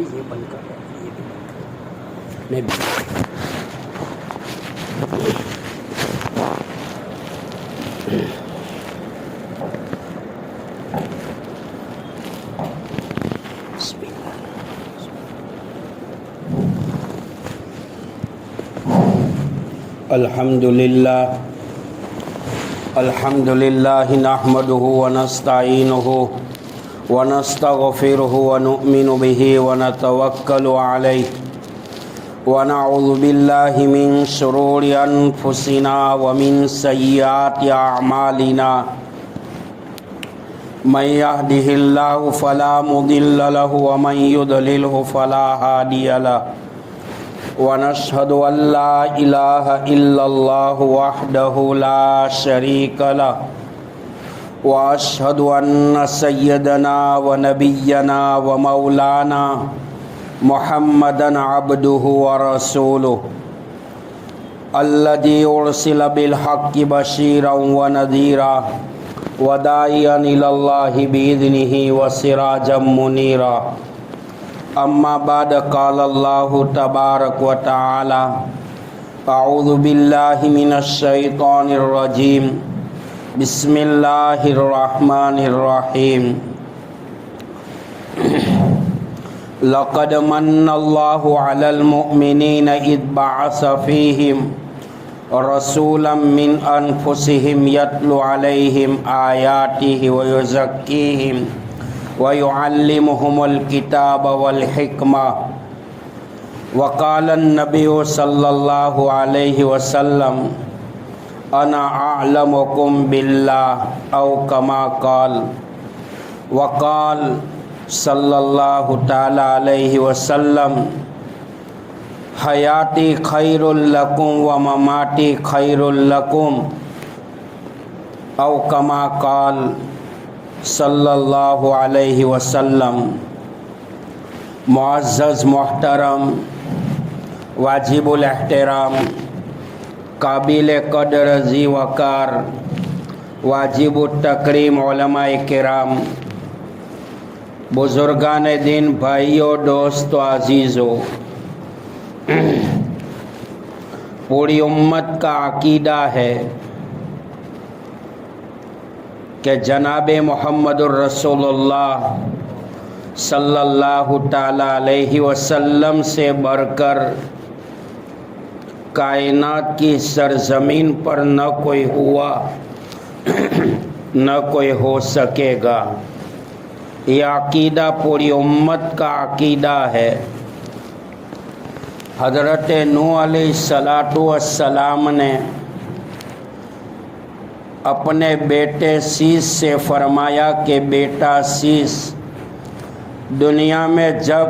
یہ بند کر رہا ہے، یہ بھی بند کر رہا ہے، میں بھی بسم اللہ۔ الحمد للہ نحمده ونستعینه ونستغفره ونؤمن به ونتوکل علیہ ونعوذ باللہ من شرور انفسنا ومن سیئات اعمالنا من يهده الله فلا مضل له ومن يضلله فلا هادي له ونشهد أن لا إله إلا الله وحده لا شريك له وأشهد أن سيدنا ونبينا ومولانا محمدا عبده ورسوله الذي أرسل بالحق بشيرا ونذيرا وداعيا إلى الله بإذنه وسراجا منيرا اما بعد قال اللہ تبارک و تعالی اعوذ باللہ من الشیطان الرجیم بسم اللہ الرحمن الرحیم لقد من اللہ علی المؤمنین اذ بعث فیہم رسولا من انفسہم یتلو علیہم آیاتہ ویزکیہم وَيُعَلِّمُهُمُ الْكِتَابَ وَالْحِكْمَةَ وَقَالَ النَّبِيُّ صَلَّى اللَّهُ عَلَيْهِ وَسَلَّمَ أَنَا أَعْلَمُكُمْ بِاللَّهِ أَوْ كَمَا قَالَ وَقَالَ صَلَّى اللَّهُ تَعَالَى عَلَيْهِ وَسَلَّمَ حَيَاتِي خَيْرٌ لَكُمْ وَمَمَاتِي خَيْرٌ لَكُمْ أَوْ كَمَا قَالَ صلی اللہ علیہ وسلم۔ معزز محترم، واجب الاحترام، قابل قدر ذی وقار، واجب التکریم علماء کرام، بزرگان دین، بھائیوں، دوستوں، عزیزوں، پوری امت کا عقیدہ ہے کہ جناب محمد الرسول اللہ صلی اللہ تعالی علیہ وسلم سے بڑھ کر کائنات کی سرزمین پر نہ کوئی ہوا نہ کوئی ہو سکے گا۔ یہ عقیدہ پوری امت کا عقیدہ ہے۔ حضرت نوح علیہ السلام نے اپنے بیٹے سیس سے فرمایا کہ بیٹا سیس، دنیا میں جب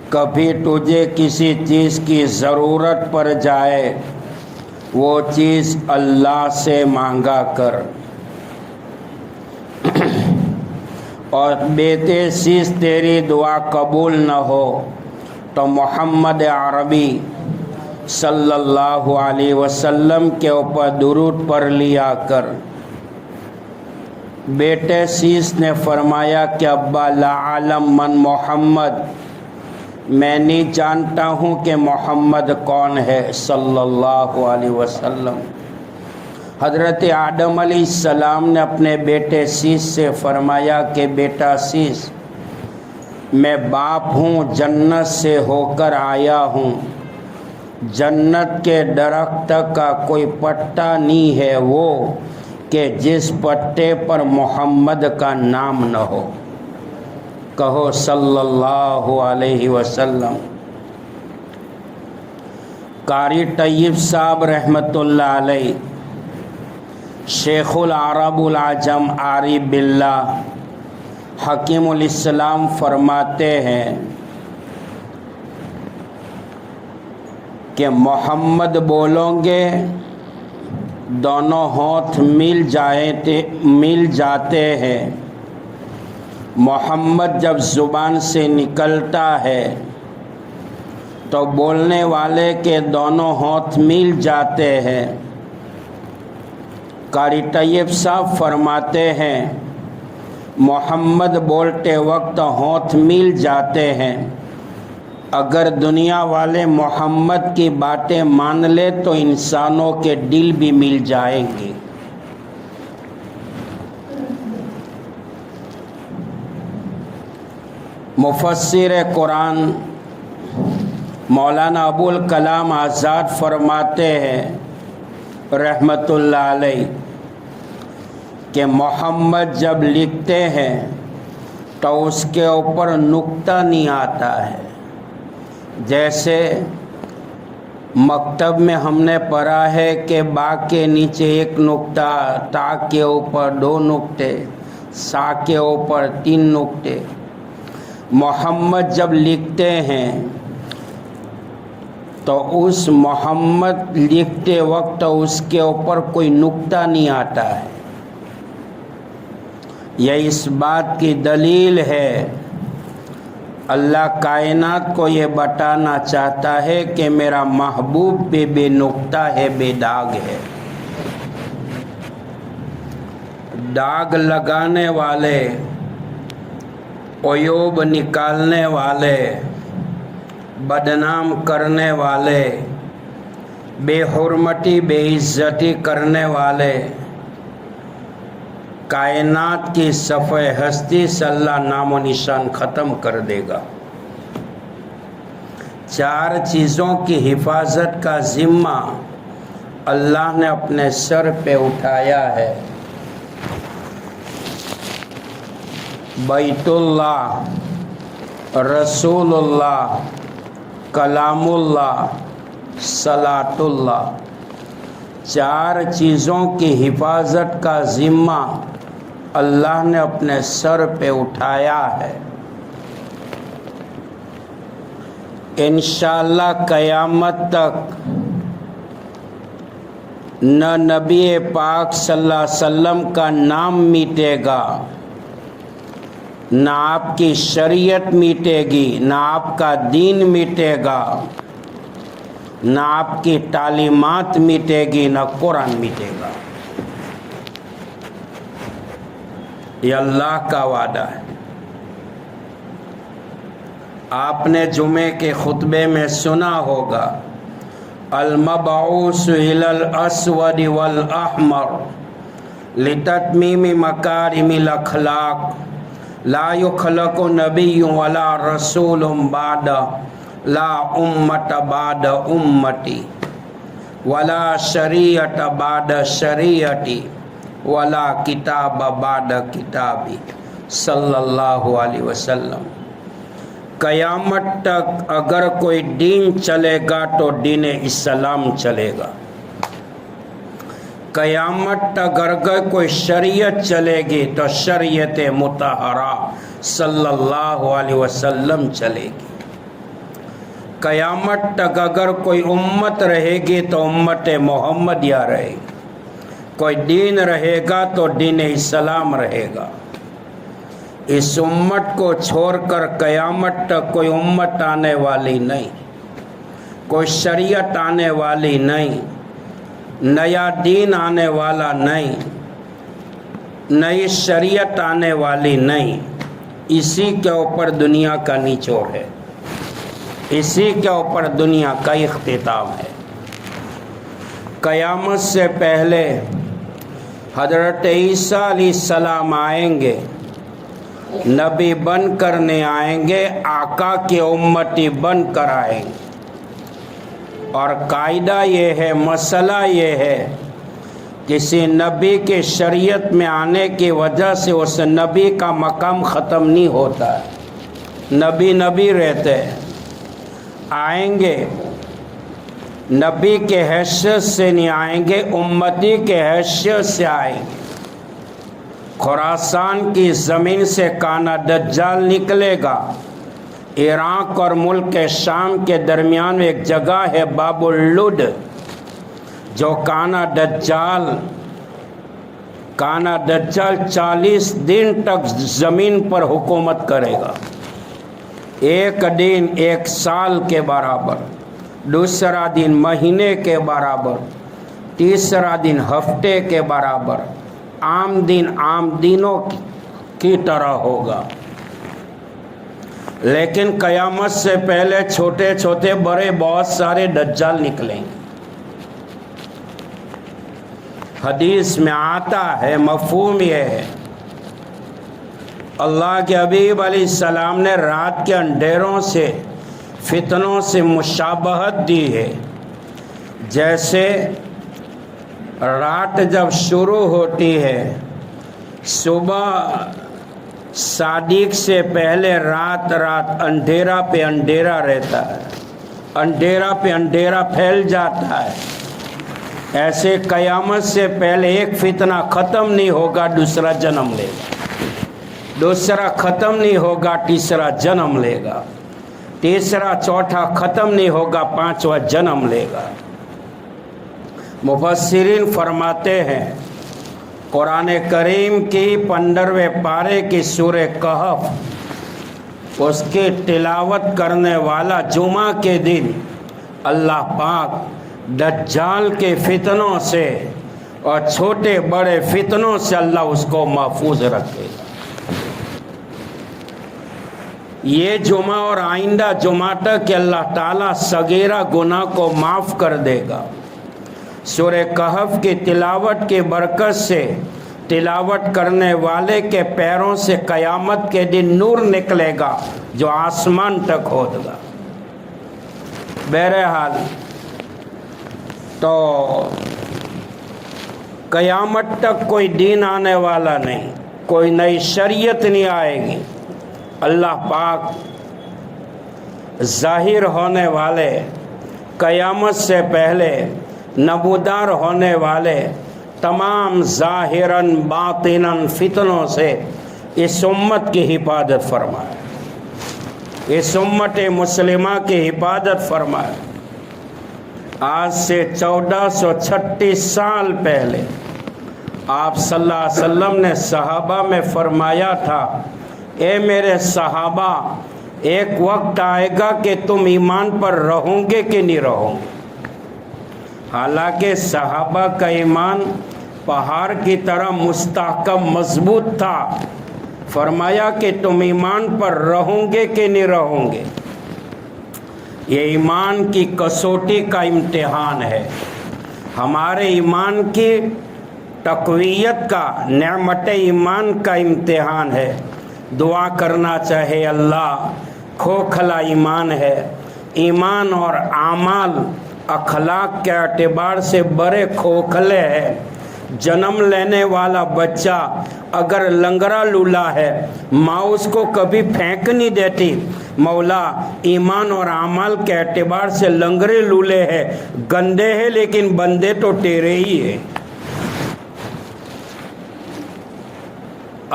کبھی تجھے کسی چیز کی ضرورت پڑ جائے وہ چیز اللہ سے مانگا کر، اور بیٹے سیس تیری دعا قبول نہ ہو تو محمد عربی صلی اللہ علیہ وسلم کے اوپر درود پڑھ لیا کر۔ بیٹے سیس نے فرمایا کہ ابا لا عالم من محمد، میں نہیں جانتا ہوں کہ محمد کون ہے صلی اللہ علیہ وسلم۔ حضرت آدم علیہ السلام نے اپنے بیٹے سیس سے فرمایا کہ بیٹا سیس، میں باپ ہوں، جنت سے ہو کر آیا ہوں، جنت کے درخت کا کوئی پتا نہیں ہے وہ کہ جس پتے پر محمد کا نام نہ ہو۔ کہو صلی اللہ علیہ وسلم۔ قاری طیب صاحب رحمۃ اللہ علیہ، شیخ العرب العجم عارف باللہ، حکیم الاسلام فرماتے ہیں کہ محمد بولو گے دونوں ہاتھ مل جاتے ہیں۔ محمد جب زبان سے نکلتا ہے تو بولنے والے کے دونوں ہاتھ مل جاتے ہیں۔ قاری طیب صاحب فرماتے ہیں محمد بولتے وقت ہاتھ مل جاتے ہیں، اگر دنیا والے محمد کی باتیں مان لے تو انسانوں کے دل بھی مل جائیں گے. مفسر قرآن مولانا ابو الکلام آزاد فرماتے ہیں رحمت اللہ علیہ کہ محمد جب لکھتے ہیں تو اس کے اوپر نقطہ نہیں آتا ہے. جیسے مکتب میں ہم نے پڑھا ہے کہ با کے نیچے ایک نقطہ، تا کے اوپر 2 نقطے، سا کے اوپر 3 نقطے. محمد جب لکھتے ہیں تو اس محمد لکھتے وقت اس کے اوپر کوئی نقطہ نہیں آتا ہے. یہ اس بات کی دلیل ہے، اللہ کائنات کو یہ بتانا چاہتا ہے کہ میرا محبوب پہ بے نقطہ ہے، بے داغ ہے. داغ لگانے والے، عیوب نکالنے والے، بدنام کرنے والے، بے حرمتی بے عزتی کرنے والے، کائنات کی صفحہ ہستی سے اللہ نام و نشان ختم کر دے گا. 4 چیزوں کی حفاظت کا ذمہ اللہ نے اپنے سر پہ اٹھایا ہے. بیت اللہ، رسول اللہ، کلام اللہ، صلاۃ اللہ. 4 چیزوں کی حفاظت کا ذمہ اللہ نے اپنے سر پہ اٹھایا ہے. انشاءاللہ قیامت تک نہ نبی پاک صلی اللہ علیہ وسلم کا نام میٹے گا، نہ آپ کی شریعت میٹے گی، نہ آپ کا دین میٹے گا، نہ آپ کی تعلیمات میٹے گی، نہ قرآن میٹے گا. یہ اللہ کا وعدہ ہے. آپ نے جمعے کے خطبے میں سنا ہوگا المبعوث الی الاسود والاحمر لتتمیم مکارم الاخلاق لا يخلق نبی ولا رسول بعد لا امت بعد امتی ولا شریعت بعد شریعتی ولا کتاب بعد کتابی صلی اللہ علیہ وسلم. قیامت تک اگر کوئی دین چلے گا تو دین اسلام چلے گا. قیامت تک اگر کوئی شریعت چلے گی تو شریعت مطہرہ صلی اللہ علیہ وسلم چلے گی. قیامت تک اگر کوئی امت رہے گی تو امت محمدیہ رہے گی. کوئی دین رہے گا تو دین اسلام رہے گا. اس امت کو چھوڑ کر قیامت تک کوئی امت آنے والی نہیں، کوئی شریعت آنے والی نہیں، نیا دین آنے والا نہیں، نئی شریعت آنے والی نہیں. اسی کے اوپر دنیا کا نچوڑ ہے، اسی کے اوپر دنیا کا اختتام ہے. قیامت سے پہلے حضرت عیسیٰ علیہ السلام آئیں گے، نبی بن کر نہیں آئیں گے، آقا کی امتی بن کر آئیں گے. اور قاعدہ یہ ہے، مسئلہ یہ ہے، کسی نبی کے شریعت میں آنے کی وجہ سے اس نبی کا مقام ختم نہیں ہوتا ہے. نبی نبی رہتے ہیں، آئیں گے نبی کے حیثیت سے نہیں آئیں گے، امتی کے حیثیت سے آئیں گے. خراسان کی زمین سے کانا دجال نکلے گا. عراق اور ملک شام کے درمیان ایک جگہ ہے باب اللد، جو کانا دجال 40 دن تک زمین پر حکومت کرے گا. ایک دن 1 سال کے برابر، دوسرا دن مہینے کے برابر، تیسرا دن ہفتے کے برابر، عام دن عام دنوں کی طرح ہوگا. لیکن قیامت سے پہلے چھوٹے چھوٹے بڑے بہت سارے دجال نکلیں گے. حدیث میں آتا ہے، مفہوم یہ ہے، اللہ کے حبیب علیہ السلام نے رات کے اندھیروں سے فتنوں سے مشابہت دی ہے. جیسے رات جب شروع ہوتی ہے، صبح صادق سے پہلے رات اندھیرا پہ اندھیرا رہتا ہے، اندھیرا پہ اندھیرا پھیل جاتا ہے. ایسے قیامت سے پہلے ایک فتنہ ختم نہیں ہوگا، دوسرا جنم لے گا، دوسرا ختم نہیں ہوگا، تیسرا جنم لے گا، تیسرا چوتھا ختم نہیں ہوگا، پانچواں جنم لے گا. مفسرین فرماتے ہیں قرآن کریم کی 15ویں پارے کی سورہ کہف، اس کی تلاوت کرنے والا جمعہ کے دن اللہ پاک دجال کے فتنوں سے اور چھوٹے بڑے فتنوں سے اللہ اس کو محفوظ رکھے گا. یہ جمعہ اور آئندہ جمعہ تک کہ اللہ تعالیٰ صغیرہ گناہ کو معاف کر دے گا. سورہ کہف کی تلاوت کی برکت سے تلاوت کرنے والے کے پیروں سے قیامت کے دن نور نکلے گا جو آسمان تک ہوگا. بہرحال تو قیامت تک کوئی دین آنے والا نہیں، کوئی نئی شریعت نہیں آئے گی. اللہ پاک ظاہر ہونے والے، قیامت سے پہلے نمودار ہونے والے تمام ظاہراً باطناً فتنوں سے اس امت کی حفاظت فرمائے، اس امت مسلمہ کی حفاظت فرمائے. آج سے 1436 سال پہلے آپ صلی اللہ علیہ وسلم نے صحابہ میں فرمایا تھا، اے میرے صحابہ، ایک وقت آئے گا کہ تم ایمان پر رہو گے کہ نہیں رہو گے. حالانکہ صحابہ کا ایمان پہاڑ کی طرح مستحکم مضبوط تھا. فرمایا کہ تم ایمان پر رہو گے کہ نہیں رہو گے. یہ ایمان کی کسوٹی کا امتحان ہے، ہمارے ایمان کی تقویت کا، نعمت ایمان کا امتحان ہے. دعا کرنا چاہے اللہ، کھوکھلا ایمان ہے. ایمان اور اعمال اخلاق کے اعتبار سے بڑے کھوکھلے ہیں. جنم لینے والا بچہ اگر لنگڑا لولا ہے، ماں اس کو کبھی پھینک نہیں دیتی. مولا ایمان اور اعمال کے اعتبار سے لنگڑے لولے ہیں، گندے ہیں، لیکن بندے تو تیرے ہی ہیں.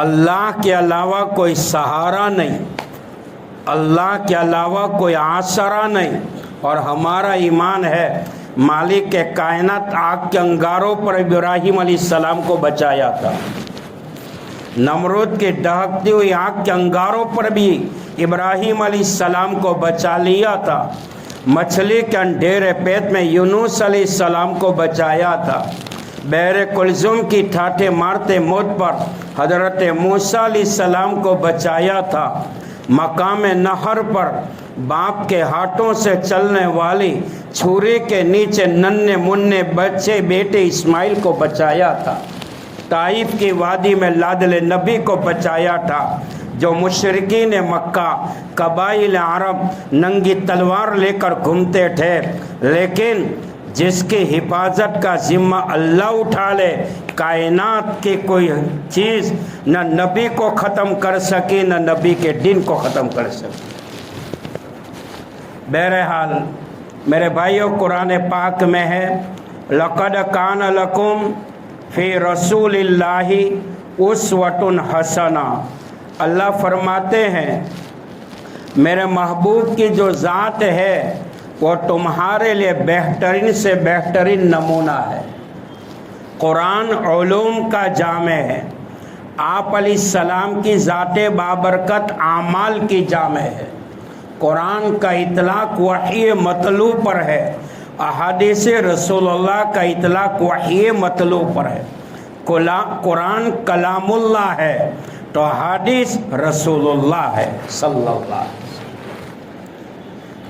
اللہ کے علاوہ کوئی سہارا نہیں، اللہ کے علاوہ کوئی آسرا نہیں. اور ہمارا ایمان ہے مالک کے کائنات آگ کے انگاروں پر ابراہیم علیہ السلام کو بچایا تھا. نمرود کی دہکتی ہوئی آگ کے انگاروں پر بھی ابراہیم علیہ السلام کو بچا لیا تھا. مچھلی کے اندھیرے پیٹ میں یونس علیہ السلام کو بچایا تھا. بحر کلثوم کی ٹھاٹھے مارتے موت پر حضرت موسیٰ علیہ السلام کو بچایا تھا. مقام نہر پر باپ کے ہاتھوں سے چلنے والی چھری کے نیچے ننھے منھے بچے بیٹے اسماعیل کو بچایا تھا. طائف کی وادی میں لادل نبی کو بچایا تھا. جو مشرکین مکہ، قبائل عرب ننگی تلوار لے کر گھومتے تھے، لیکن جس کی حفاظت کا ذمہ اللہ اٹھا لے، کائنات کی کوئی چیز نہ نبی کو ختم کر سکی، نہ نبی کے دین کو ختم کر سکی. بہرحال میرے بھائیوں، قرآن پاک میں ہے لَقَدْ كَانَ لَكُمْ فِي رَسُولِ اللَّهِ أُسْوَةٌ حَسَنَةٌ. اللہ فرماتے ہیں میرے محبوب کی جو ذات ہے وہ تمہارے لیے بہترین سے بہترین نمونہ ہے. قرآن علوم کا جامع ہے. آپ علیہ السلام کی ذات بابرکت اعمال کی جامع ہے. قرآن کا اطلاق وحی مطلوع پر ہے، احادیث رسول اللہ کا اطلاق وحی مطلوع پر ہے. قرآن کلام اللہ ہے تو حدیث رسول اللہ ہے صلی اللہ علیہ وسلم.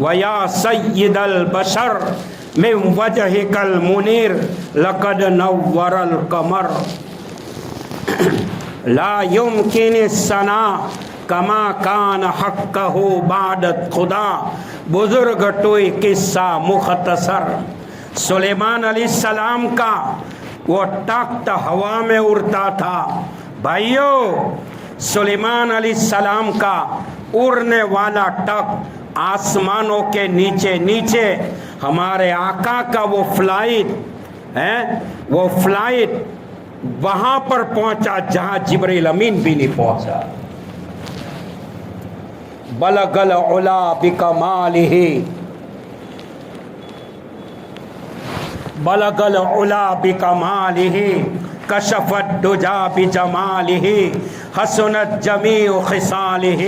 و یا سید البشر من وجهک المنیر لقد نور القمر لا يمكن الثناء کما کان حقہ بعدت خدا. بزرگ ٹوئی قصہ مختصر. سلیمان علیہ السلام کا وہ تخت ہوا میں اڑتا تھا. بھائیو، سلیمان علیہ السلام کا اڑنے والا تخت آسمانوں کے نیچے نیچے ہمارے آقا کا وہ فلائٹ ہے، وہ فلائٹ وہاں پر پہنچا جہاں جبرائیل امین بھی نہیں پہنچا. بلغ العلا بکمالہ، بلغ العلا بکمالہ، کشف الدجا بجمالہ، حسنت جمیع خصالہ،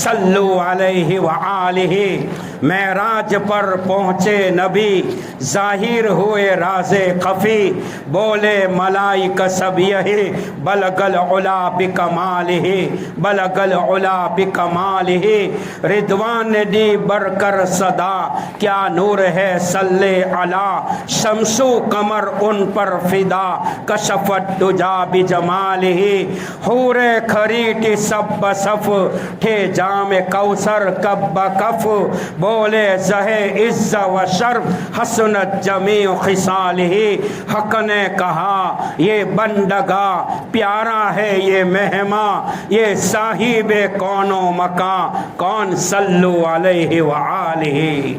صلو علیہ وآلہ. معراج پر پہنچے نبی، ظاہر ہوئے راز خفی، بولے ملائکہ سب یہی، بلغ العلا بکمالہ، بلغ العلا بکمالہ. رضوان نے دی بر کر صدا، کیا نور ہے صلی علی، شمس و قمر ان پر فدا، کشف الدجا بجمالہ. حور کھریٹ سب بصف، تھے جام کوثر کب بکف، بولے زہے عز و شرف، حسنت جمیع خصالہ. حق نے کہا یہ بندگا، پیارا ہے یہ مہماں، یہ صاحب کون و مکان، کون صلو علیہ وآلہ.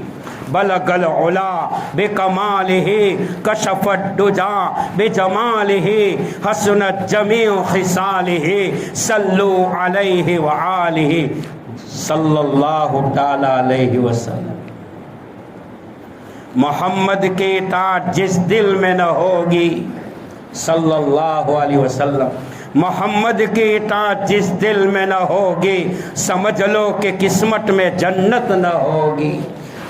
بلغ العلا بکمالہ، کشف الدجا بجمالہ، حسنت جمیع خصالہ، صلو علیہ وآلہ صلی اللہ تعالی علیہ وسلم. محمد کی اطاعت جس دل میں نہ ہوگی، صلی اللہ علیہ وسلم، محمد کی اطاعت جس دل میں نہ ہوگی، سمجھ لو کہ قسمت میں جنت نہ ہوگی.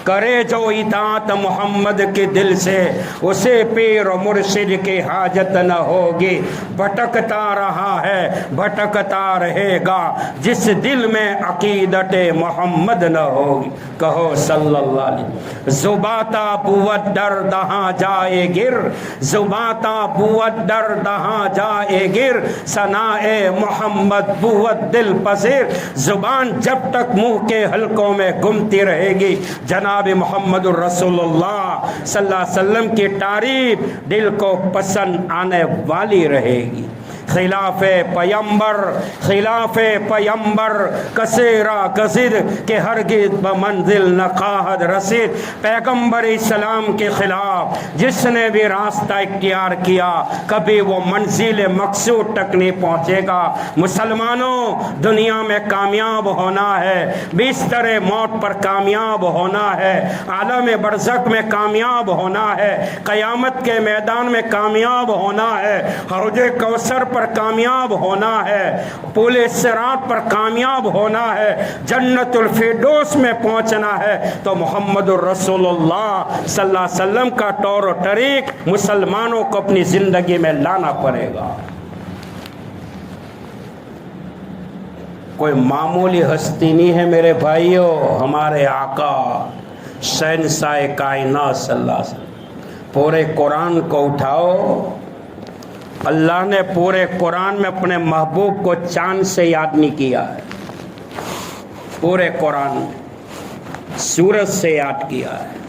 کرے جو اطاعت محمد کے دل سے، اسے پیر و مرشد کی حاجت نہ ہوگی. بھٹکتا رہا ہے بھٹکتا رہے گا، جس دل میں عقیدت محمد نہ ہوگی. کہو صلی اللہ علیہ وسلم. زباتا بود در دہاں جائے گر، زباتا بود در دہاں جائے گر، ثنائے محمد بود دل پذیر. زبان جب تک منہ کے حلقوں میں گھومتی رہے گی، جناب محمد الرسول اللہ صلی اللہ علیہ وسلم کی تعریف دل کو پسند آنے والی رہے گی. خلاف پیمبر، خلاف پیمبر کثیرہ گزر کہ ہرگز بمنزل نہ خواہد رسید. پیغمبر اسلام کے خلاف جس نے بھی راستہ اختیار کیا، کبھی وہ منزل مقصود تک نہیں پہنچے گا. مسلمانوں، دنیا میں کامیاب ہونا ہے، بستر موت پر کامیاب ہونا ہے، عالم برزخ میں کامیاب ہونا ہے، قیامت کے میدان میں کامیاب ہونا ہے، حوض کوثر پر کامیاب ہونا ہے، پل صراط پر کامیاب ہونا ہے، جنت الفردوس میں پہنچنا ہے. تو محمد الرسول اللہ صلی اللہ علیہ وسلم کا طور و طریق مسلمانوں کو اپنی زندگی میں لانا پڑے گا. کوئی معمولی ہستی نہیں ہے میرے بھائیوں. ہمارے آقا شہنشاہ کائنات صلی اللہ علیہ وسلم. پورے قرآن کو اٹھاؤ، اللہ نے پورے قرآن میں اپنے محبوب کو چاند سے یاد نہیں کیا ہے. پورے قرآن میں سورج سے یاد کیا ہے.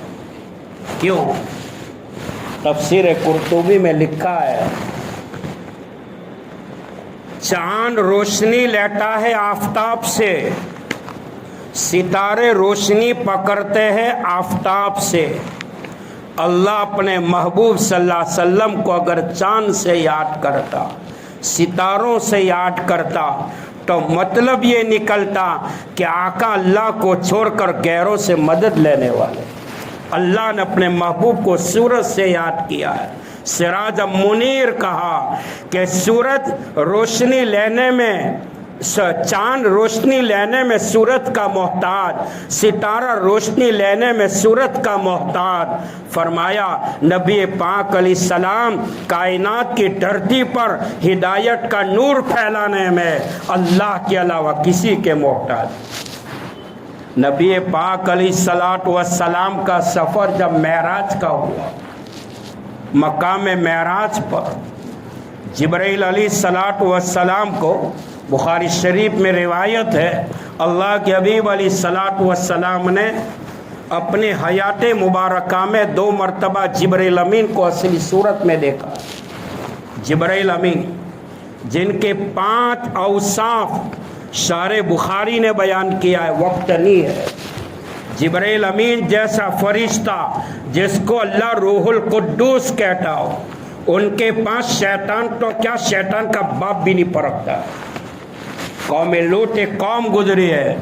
کیوں؟ تفسیر قرطبی میں لکھا ہے چاند روشنی لیتا ہے آفتاب سے، ستارے روشنی پکڑتے ہیں آفتاب سے. اللہ اپنے محبوب صلی اللہ علیہ وسلم کو اگر چاند سے یاد کرتا، ستاروں سے یاد کرتا، تو مطلب یہ نکلتا کہ آقا اللہ کو چھوڑ کر غیروں سے مدد لینے والے. اللہ نے اپنے محبوب کو سورج سے یاد کیا ہے. سراج منیر کہا کہ سورج روشنی لینے میں، چاند روشنی لینے میں سورج کا محتاج، ستارہ روشنی لینے میں سورج کا محتاج. فرمایا نبی پاک علیہ السلام کائنات کی دھرتی پر ہدایت کا نور پھیلانے میں اللہ کے علاوہ کسی کے محتاج. نبی پاک علیہ الصلوۃ والسلام کا سفر جب معراج کا ہوا، مقام معراج پر جبرائیل علیہ الصلوۃ والسلام کو، بخاری شریف میں روایت ہے، اللہ کے حبیب علیہ الصلوۃ والسلام نے اپنے حیات مبارکہ میں 2 مرتبہ جبرائیل امین کو اصلی صورت میں دیکھا۔ جبرائیل امین جن کے 5 اوصاف شارح بخاری نے بیان کیا ہے، وقت نہیں ہے۔ جبرائیل امین جیسا فرشتہ جس کو اللہ روح القدوس کہتا ہو، ان کے پاس شیطان تو کیا، شیطان کا باپ بھی نہیں پرکھتا۔ قوم لوط ایک قوم گزری ہے،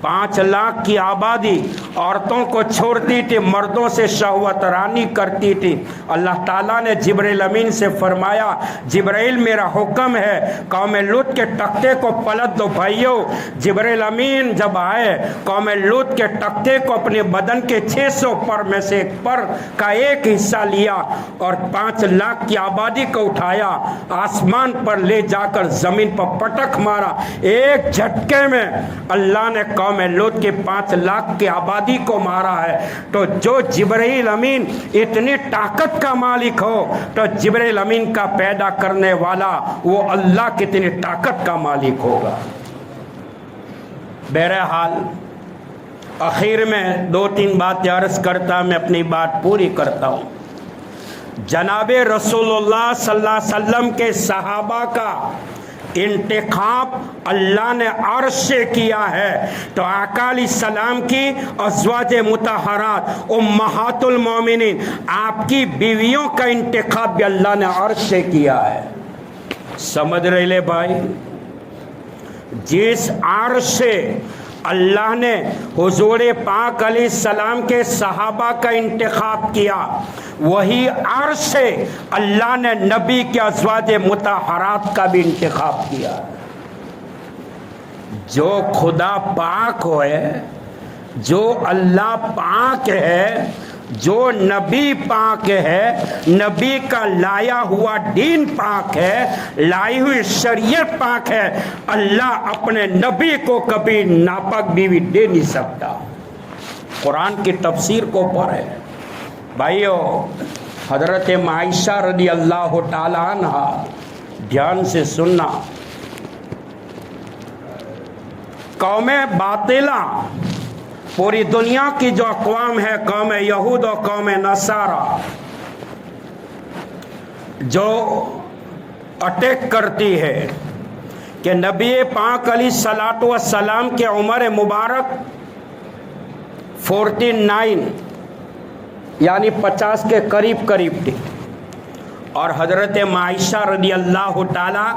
5 لاکھ کی آبادی، عورتوں کو چھوڑتی تھی، مردوں سے شہوت رانی کرتی تھی۔ اللہ تعالیٰ نے جبرائیل امین سے فرمایا، جبرائیل میرا حکم ہے قوم لوط کے تختے کو پلٹ دو۔ بھائیو، جبرائیل امین جب آئے، قوم لوط کے تختے کو اپنے بدن کے 600 پر میں سے ایک پر کا ایک حصہ لیا اور 5 لاکھ کی آبادی کو اٹھایا، آسمان پر لے جا کر زمین پر پٹک مارا۔ ایک جھٹکے میں اللہ نے قوم لوط کے 5 لاکھ کی آبادی کو مارا ہے۔ تو جو جبرائیل امین اتنی طاقت کا مالک ہو، تو جبرائیل امین کا پیدا کرنے والا وہ اللہ کتنی طاقت کا مالک ہوگا۔ بہرحال آخر میں 2-3 باتیں عرض کرتا، میں اپنی بات پوری کرتا ہوں۔ جناب رسول اللہ صلی اللہ علیہ وسلم کے صحابہ کا انتخاب اللہ نے عرش سے کیا ہے، تو آقا علیہ السلام کی ازواج مطہرات امہات المومنین، آپ کی بیویوں کا انتخاب بھی اللہ نے عرش سے کیا ہے۔ سمجھ رہے لے بھائی، جس عرش سے اللہ نے حضور پاک علیہ السلام کے صحابہ کا انتخاب کیا، وہی عرش سے اللہ نے نبی کے ازواج مطہرات کا بھی انتخاب کیا۔ جو خدا پاک ہوئے، جو اللہ پاک ہے، جو نبی پاک ہے، نبی کا لایا ہوا دین پاک ہے، لائی ہوئی شریعت پاک ہے، اللہ اپنے نبی کو کبھی ناپاک بیوی دے نہیں سکتا۔ قرآن کی تفسیر کو پڑھے بھائیو۔ حضرت عائشہ رضی اللہ تعالی عنہ، دھیان سے سننا، قوم باطلہ، پوری دنیا کی جو اقوام ہے، قوم یہود اور قوم نصارہ، جو اٹیک کرتی ہے کہ نبی پاک علیہ الصلوۃ والسلام کے عمر مبارک 49 یعنی 50 کے قریب تھی، اور حضرت عائشہ رضی اللہ تعالی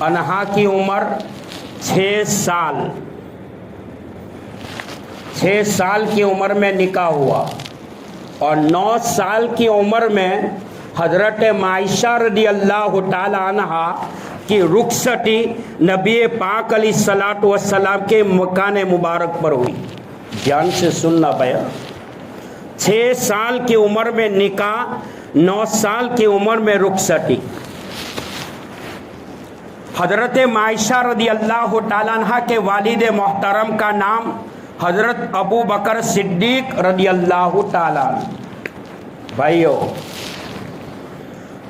عنہا کی عمر 6 سال 6 سال کی عمر میں نکاح ہوا، اور 9 سال کی عمر میں حضرت عائشہ رضی اللہ تعالی عنہا کی رخصتی نبی پاک علیہ الصلوۃ والسلام کے مکان مبارک پر ہوئی۔ دھیان سے سننا بھیا، 6 سال کی عمر میں نکاح، 9 سال کی عمر میں رخصتی۔ حضرت عائشہ رضی اللہ تعالی عنہ کے والد محترم کا نام حضرت ابو بکر صدیق رضی اللہ تعالی عنہ۔ بھائیو،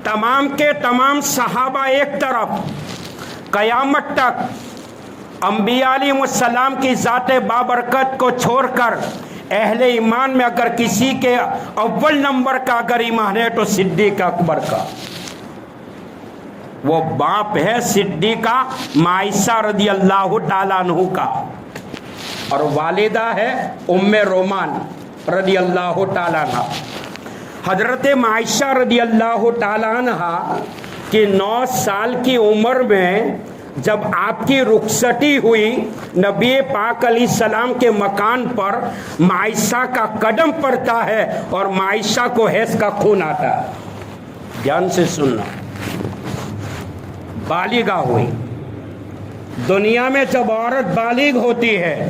تمام کے تمام صحابہ ایک طرف، قیامت تک انبیاء علیہ السلام کی ذات بابرکت کو چھوڑ کر اہل ایمان میں اگر کسی کے اول نمبر کا اگر ایمان ہے تو صدیق اکبر کا، وہ باپ ہے صدیقہ عائشہ رضی اللہ تعالیٰ عنہ کا، اور والدہ ہے ام رومان رضی اللہ تعالیٰ عنہ۔ حضرت عائشہ رضی اللہ تعالیٰ عنہ کی 9 سال کی عمر میں جب آپ کی رخصتی ہوئی، نبی پاک علیہ السلام کے مکان پر عائشہ کا قدم پڑتا ہے اور عائشہ کو حیض کا خون آتا ہے۔ دھیان سے سننا، بالغہ ہوئی۔ دنیا میں جب عورت بالغ ہوتی ہے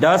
10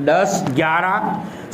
10-11